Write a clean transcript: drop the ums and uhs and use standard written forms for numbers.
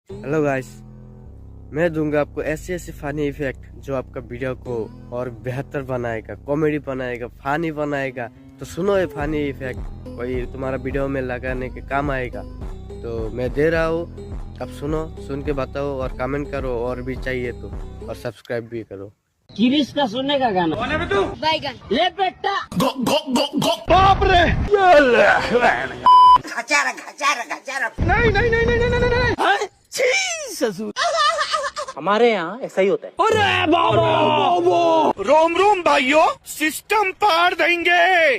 Hello guys, मैं दूंगा आपको ऐसे ऐसे फनी इफेक्ट जो आपका वीडियो को और बेहतर बनाएगा, कॉमेडी बनाएगा, फनी बनाएगा। तो सुनो ये फनी इफेक्ट, कोई तुम्हारा वीडियो में लगाने के काम आएगा। तो मैं दे रहा हूँ, अब सुनो, सुन के बताओ और कमेंट करो, और भी चाहिए तो, और सब्सक्राइब भी करो। गिरीश का सुनने का गाना कौन है तू? बैगन ले बेटा बाप रे घचारा घचारा घचारा नहीं नहीं नहीं नहीं नहीं नहीं नहीं ससुर हमारे यहाँ ऐसा ही होता है। अरे बाबा रोम रोम भाइयों, सिस्टम पार देंगे।